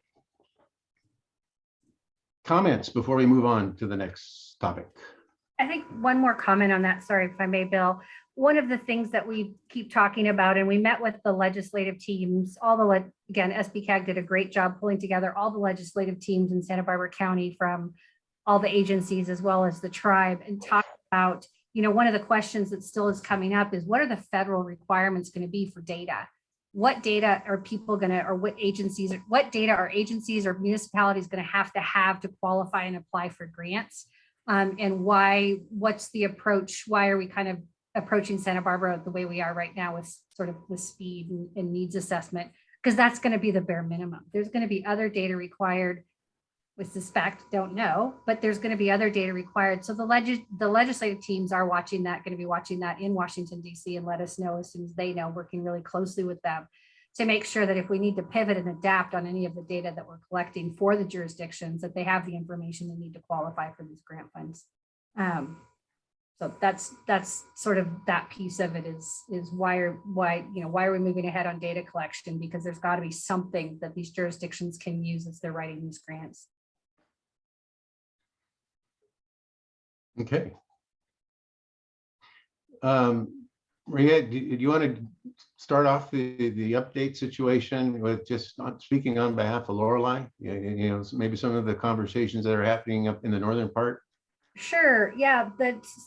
Comments before we move on to the next topic? I think one more comment on that. Sorry, if I may, Bill. One of the things that we keep talking about, and we met with the legislative teams, again, SBCAG did a great job pulling together all the legislative teams in Santa Barbara County from all the agencies as well as the tribe, and talk about, one of the questions that still is coming up is what are the federal requirements going to be for data? What data are people going to, or what data are agencies or municipalities going to have to qualify and apply for grants? And what's the approach? Why are we kind of approaching Santa Barbara the way we are right now with sort of the speed and needs assessment? Because that's going to be the bare minimum. There's going to be other data required we suspect, don't know, but there's going to be other data required. So the legislative teams are watching that, going to be watching that in Washington, D.C. and let us know as soon as they know, working really closely with them to make sure that if we need to pivot and adapt on any of the data that we're collecting for the jurisdictions, that they have the information they need to qualify for these grant funds. So that's sort of that piece of it is why are we moving ahead on data collection? Because there's got to be something that these jurisdictions can use as they're writing these grants. Okay. Maria, do you want to start off the update situation with just speaking on behalf of Lorelei? You know, maybe some of the conversations that are happening up in the northern part. Sure. Yeah.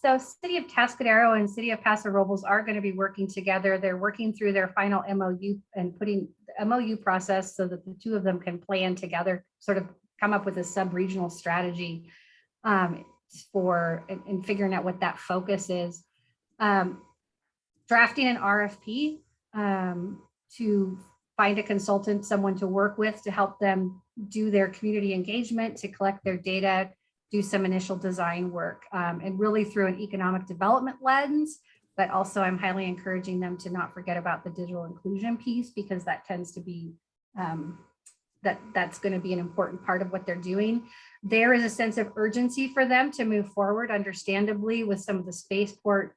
So City of Tascadero and City of Paso Robles are going to be working together. They're working through their final MOU and putting the MOU process so that the two of them can plan together, sort of come up with a sub-regional strategy for and figuring out what that focus is. Drafting an RFP to find a consultant, someone to work with to help them do their community engagement, to collect their data, do some initial design work, and really through an economic development lens. But also I'm highly encouraging them to not forget about the digital inclusion piece, because that tends to be, that's going to be an important part of what they're doing. There is a sense of urgency for them to move forward, understandably, with some of the spaceport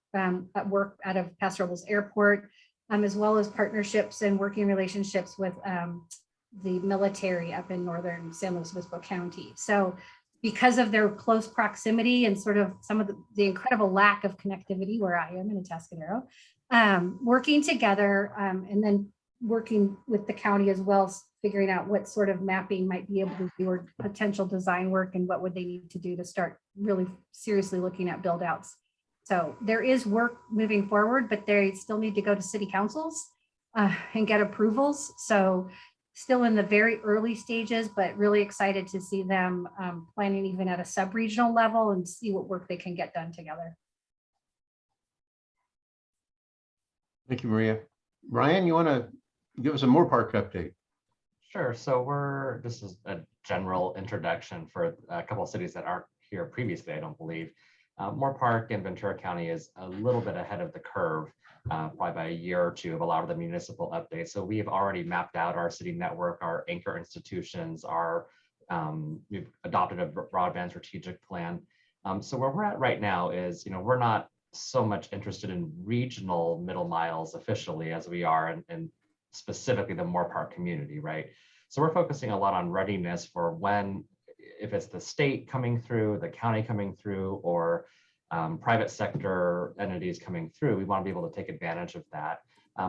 work out of Paso Robles Airport, as well as partnerships and working relationships with the military up in northern San Luis Obispo County. So because of their close proximity and sort of some of the incredible lack of connectivity where I am in Atascadero, working together and then working with the county as well, figuring out what sort of mapping might be able to do or potential design work and what would they need to do to start really seriously looking at build outs. So there is work moving forward, but they still need to go to city councils and get approvals. So still in the very early stages, but really excited to see them planning even at a sub-regional level and see what work they can get done together. Thank you, Maria. Brian, you want to give us a Moore Park update? Sure. So this is a general introduction for a couple of cities that aren't here previously, I don't believe. Moore Park in Ventura County is a little bit ahead of the curve, probably by a year or two of a lot of the municipal updates. So we have already mapped out our city network, our anchor institutions, we've adopted a broadband strategic plan. So where we're at right now is, we're not so much interested in regional middle miles officially as we are in specifically the Moore Park community, right? So we're focusing a lot on readiness for when, if it's the state coming through, the county coming through, or private sector entities coming through, we want to be able to take advantage of that.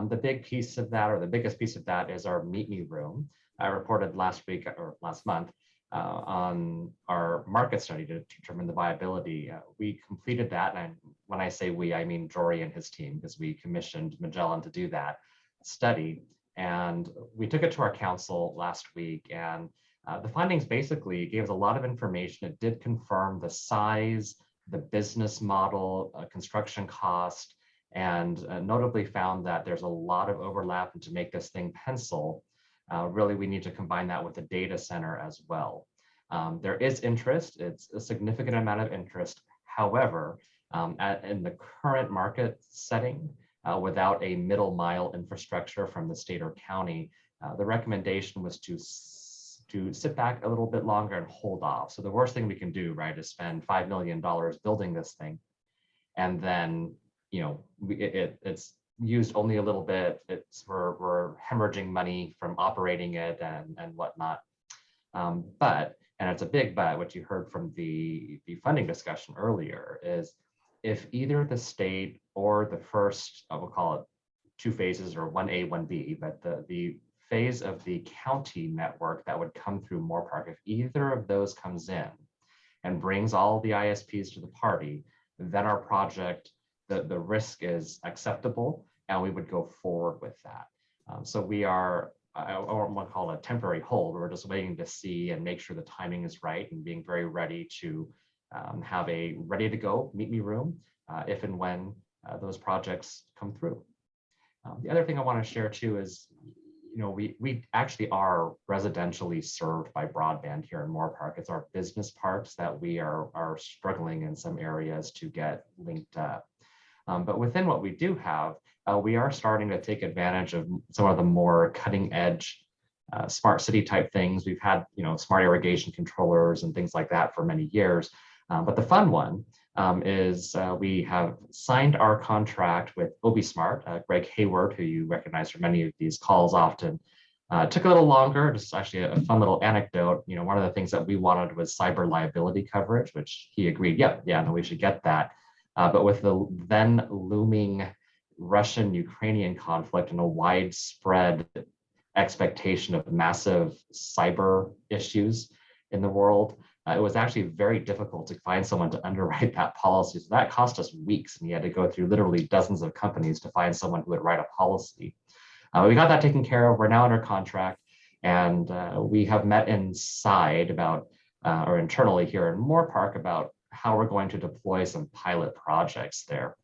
The big piece of that, or the biggest piece of that, is our Meet Me room. I reported last week or last month on our market study to determine the viability. We completed that, and when I say we, I mean Jory and his team, because we commissioned Magellan to do that study. And we took it to our council last week, and the findings basically gave us a lot of information. It did confirm the size, the business model, construction cost, and notably found that there's a lot of overlap. And to make this thing pencil, really we need to combine that with a data center as well. There is interest. It's a significant amount of interest. However, in the current market setting, without a middle mile infrastructure from the state or county, the recommendation was to sit back a little bit longer and hold off. So the worst thing we can do, right, is spend $5 million building this thing, and then it's used only a little bit. We're hemorrhaging money from operating it and whatnot. And it's a big but, what you heard from the funding discussion earlier, is if either the state or the first, we'll call it 2 phases or 1A, 1B, but the phase of the county network that would come through Moore Park, if either of those comes in and brings all the ISPs to the party, then our project, the risk is acceptable, and we would go forward with that. So we are, I don't want to call it a temporary hold. We're just waiting to see and make sure the timing is right, and being very ready to have a ready to go Meet Me room if and when those projects come through. The other thing I want to share too is, we actually are residentially served by broadband here in Moore Park. It's our business parks that we are struggling in some areas to get linked up. But within what we do have, we are starting to take advantage of some of the more cutting edge smart city type things. We've had, smart irrigation controllers and things like that for many years. But the fun one is we have signed our contract with Obispo, Greg Hayward, who you recognize from many of these calls often. It took a little longer. Just actually a fun little anecdote. One of the things that we wanted was cyber liability coverage, which he agreed, no, we should get that. But with the then looming Russian-Ukrainian conflict and a widespread expectation of massive cyber issues in the world, it was actually very difficult to find someone to underwrite that policy. So that cost us weeks, and we had to go through literally dozens of companies to find someone who would write a policy. We got that taken care of. We're now under contract, and we have met inside about, or internally here in Moore Park, about how we're going to deploy some pilot projects there.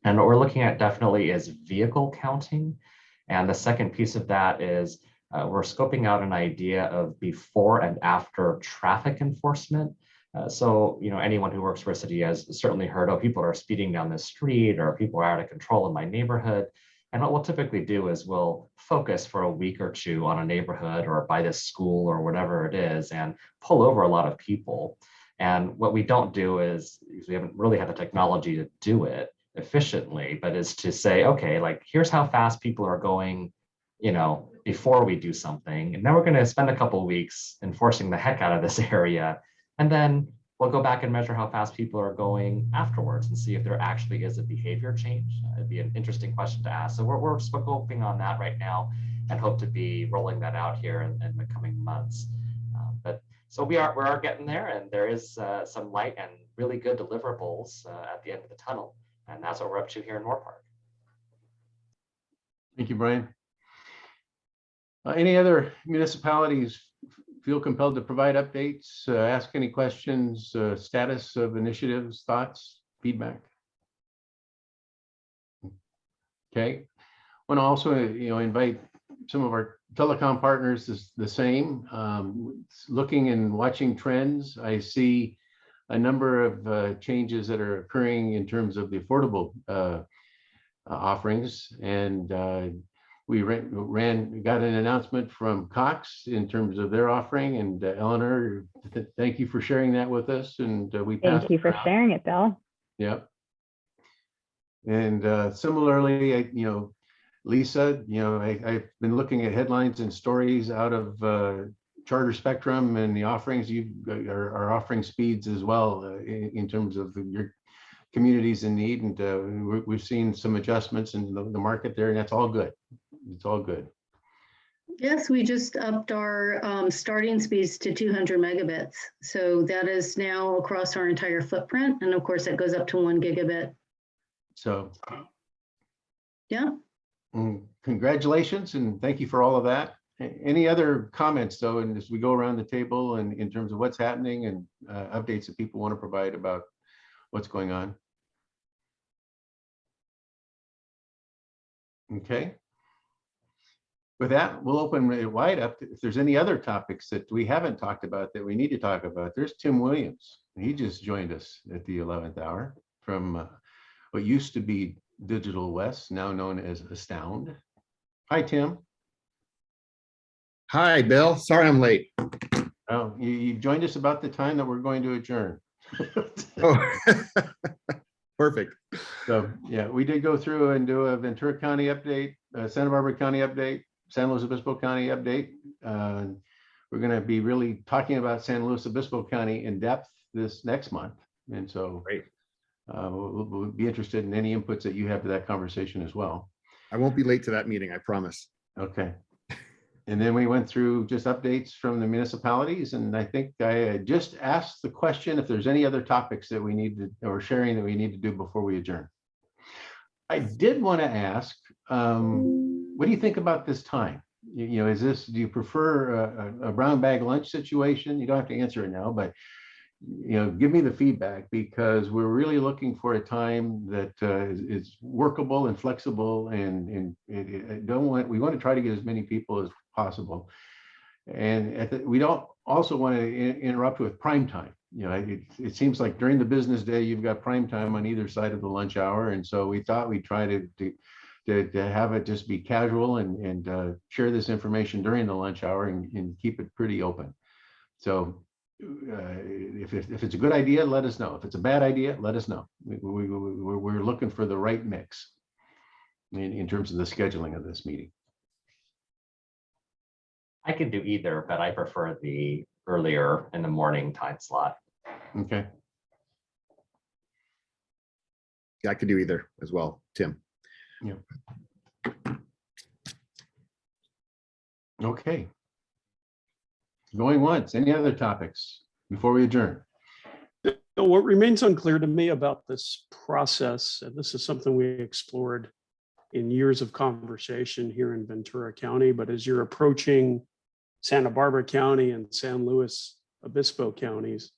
And what we're looking at definitely is vehicle counting. And the second piece of that is we're scoping out an idea of before and after traffic enforcement. So, anyone who works for a city has certainly heard, oh, people are speeding down the street, or people are out of control in my neighborhood. And what we'll typically do is we'll focus for a week or two on a neighborhood or by this school or whatever it is and pull over a lot of people. And what we don't do is, we haven't really had the technology to do it efficiently, but is to say, okay, like, here's how fast people are going, before we do something. And then we're going to spend a couple of weeks enforcing the heck out of this area. And then we'll go back and measure how fast people are going afterwards and see if there actually is a behavior change. It'd be an interesting question to ask. So we're scoping on that right now and hope to be rolling that out here in the coming months. So we are getting there, and there is some light and really good deliverables at the end of the tunnel. And that's what we're up to here in Moore Park. Thank you, Brian. Any other municipalities feel compelled to provide updates, ask any questions, status of initiatives, thoughts, feedback? Okay. I want to also, invite some of our telecom partners is the same. Looking and watching trends, I see a number of changes that are occurring in terms of the affordable offerings, and we got an announcement from Cox in terms of their offering, and Eleanor, thank you for sharing that with us. And we thank you for sharing it, Bill. Yep. And similarly, Lisa, I've been looking at headlines and stories out of Charter Spectrum and the offerings you are offering speeds as well in terms of your communities in need, and we've seen some adjustments in the market there, and that's all good. It's all good. Yes, we just upped our starting speeds to 200 megabits. So that is now across our entire footprint. And of course, that goes up to 1 gigabit. So, yeah. Congratulations, and thank you for all of that. Any other comments, though, and as we go around the table and in terms of what's happening and updates that people want to provide about what's going on? Okay. With that, we'll open it wide up. If there's any other topics that we haven't talked about that we need to talk about, there's Tim Williams. He just joined us at the 11th hour from what used to be Digital West, now known as Astound. Hi, Tim. Hi, Bill. Sorry I'm late. Oh, you joined us about the time that we're going to adjourn. Oh, perfect. So, yeah, we did go through and do a Ventura County update, Santa Barbara County update, San Luis Obispo County update. We're going to be really talking about San Luis Obispo County in depth this next month. And so great. We'll be interested in any inputs that you have to that conversation as well. I won't be late to that meeting, I promise. Okay. And then we went through just updates from the municipalities. And I think I just asked the question if there's any other topics that we need to, or sharing that we need to do before we adjourn. I did want to ask, what do you think about this time? Is this, do you prefer a brown bag lunch situation? You don't have to answer it now, but give me the feedback, because we're really looking for a time that is workable and flexible, and we want to try to get as many people as possible. And we don't also want to interrupt with prime time. It seems like during the business day, you've got prime time on either side of the lunch hour. And so we thought we'd try to have it just be casual and share this information during the lunch hour and keep it pretty open. So if it's a good idea, let us know. If it's a bad idea, let us know. We're looking for the right mix in terms of the scheduling of this meeting. I can do either, but I prefer the earlier in the morning time slot. Okay. Yeah, I could do either as well, Tim. Yeah. Okay. Going once. Any other topics before we adjourn? What remains unclear to me about this process, and this is something we explored in years of conversation here in Ventura County, but as you're approaching Santa Barbara County and San Luis Obispo counties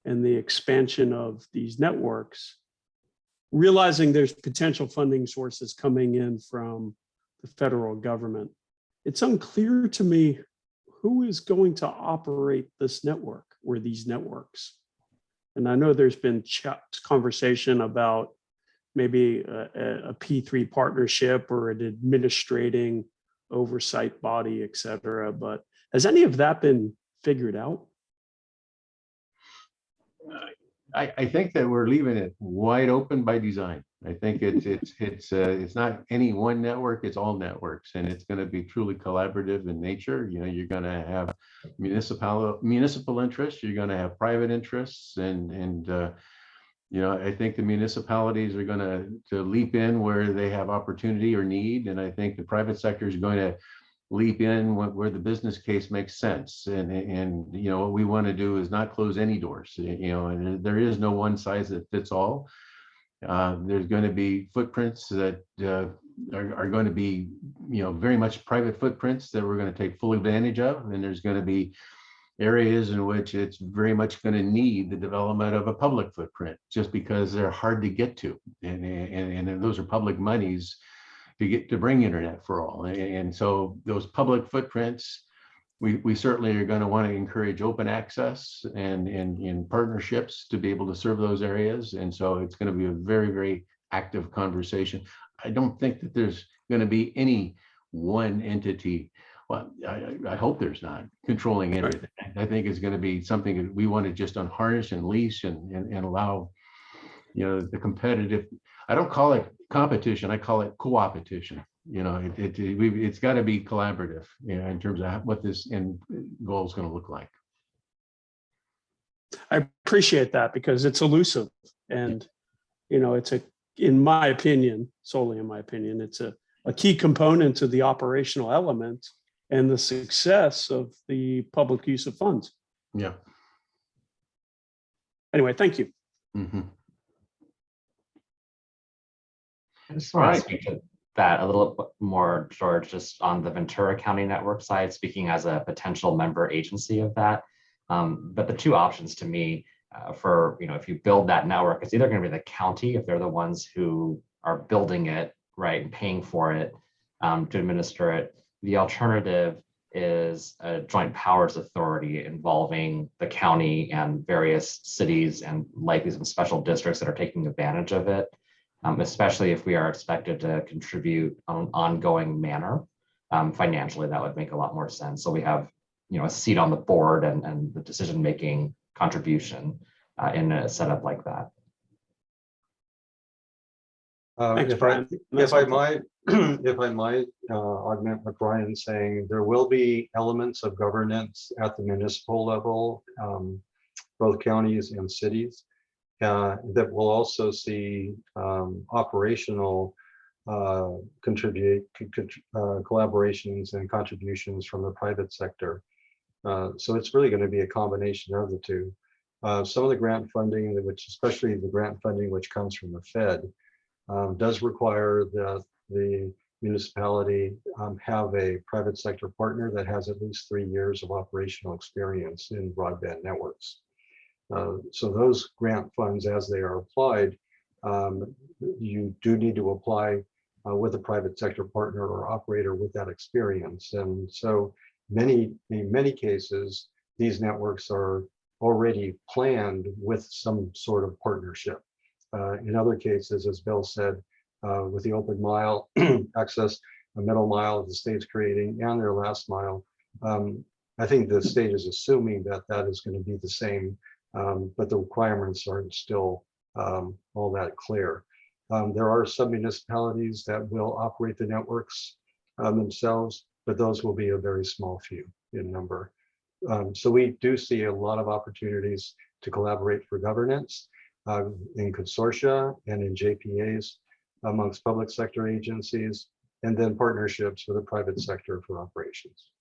and the expansion of these networks, realizing there's potential funding sources coming in from the federal government, it's unclear to me who is going to operate this network or these networks. And I know there's been conversation about maybe a P3 partnership or an administrating oversight body, et cetera. But has any of that been figured out? I think that we're leaving it wide open by design. I think it's not any one network, it's all networks, and it's going to be truly collaborative in nature. You're going to have municipal interests, you're going to have private interests, and I think the municipalities are going to leap in where they have opportunity or need, and I think the private sector is going to leap in where the business case makes sense. And what we want to do is not close any doors. And there is no one size that fits all. There's going to be footprints that are going to be very much private footprints that we're going to take full advantage of, and there's going to be areas in which it's very much going to need the development of a public footprint, just because they're hard to get to, and those are public monies to bring internet for all. And so those public footprints, we certainly are going to want to encourage open access and in partnerships to be able to serve those areas. And so it's going to be a very, very active conversation. I don't think that there's going to be any one entity. Well, I hope there's not controlling everything. I think it's going to be something that we want to just unharness and leash and allow, the competitive. I don't call it competition. I call it co-opetition. It's got to be collaborative, in terms of what this end goal is going to look like. I appreciate that, because it's elusive, and it's in my opinion, solely in my opinion, it's a key component to the operational element and the success of the public use of funds. Yeah. Anyway, thank you. Mm-hmm. I just want to speak to that a little bit more, George, just on the Ventura County network side, speaking as a potential member agency of that. But the two options to me for, if you build that network, it's either going to be the county, if they're the ones who are building it, right, and paying for it to administer it. The alternative is a joint powers authority involving the county and various cities and likely some special districts that are taking advantage of it. Especially if we are expected to contribute on an ongoing manner. Financially, that would make a lot more sense. So we have, a seat on the board and the decision-making contribution in a setup like that. If I might augment what Brian's saying, there will be elements of governance at the municipal level, both counties and cities. That will also see operational collaborations and contributions from the private sector. So it's really going to be a combination of the two. Some of the grant funding, especially the grant funding which comes from the Fed, does require that the municipality have a private sector partner that has at least 3 years of operational experience in broadband networks. So those grant funds, as they are applied, you do need to apply with a private sector partner or operator with that experience. And so in many cases, these networks are already planned with some sort of partnership. In other cases, as Bill said, with the open mile access, a middle mile the state's creating and their last mile, I think the state is assuming that that is going to be the same, but the requirements aren't still all that clear. There are some municipalities that will operate the networks themselves, but those will be a very small few in number. So we do see a lot of opportunities to collaborate for governance in consortia and in JPAs amongst public sector agencies, and then partnerships with the private sector for operations.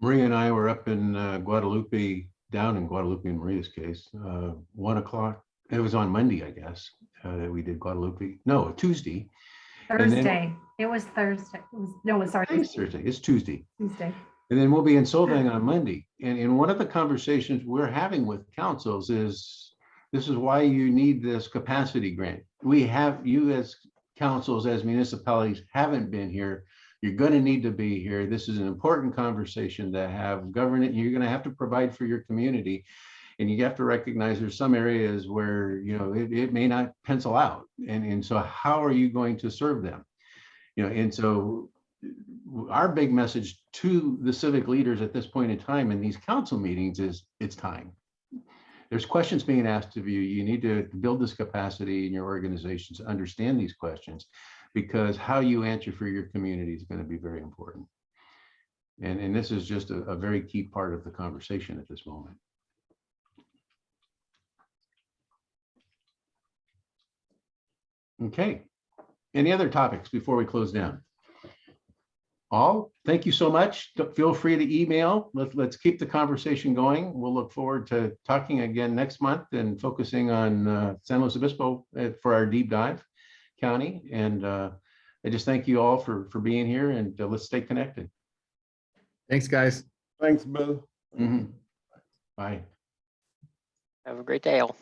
Maria and I were up in Guadalupe, down in Guadalupe in Maria's case, 1 o'clock. It was on Monday, I guess, that we did Guadalupe. No, Tuesday. Thursday. It was Thursday. Sorry. It's Thursday. It's Tuesday. Tuesday. And then we'll be in Solvang on Monday. And one of the conversations we're having with councils is, this is why you need this capacity grant. We have, you as councils, as municipalities haven't been here. You're going to need to be here. This is an important conversation to have. Government, you're going to have to provide for your community. And you have to recognize there's some areas where, you know, it may not pencil out. And so how are you going to serve them? You know, and so our big message to the civic leaders at this point in time in these council meetings is it's time. There's questions being asked of you. You need to build this capacity in your organizations to understand these questions, because how you answer for your community is going to be very important. And this is just a very key part of the conversation at this moment. Okay. Any other topics before we close down? All, thank you so much. Feel free to email. Let's keep the conversation going. We'll look forward to talking again next month and focusing on San Luis Obispo for our deep dive county. And I just thank you all for being here, and let's stay connected. Thanks, guys. Thanks, Bill. Bye. Have a great day, all.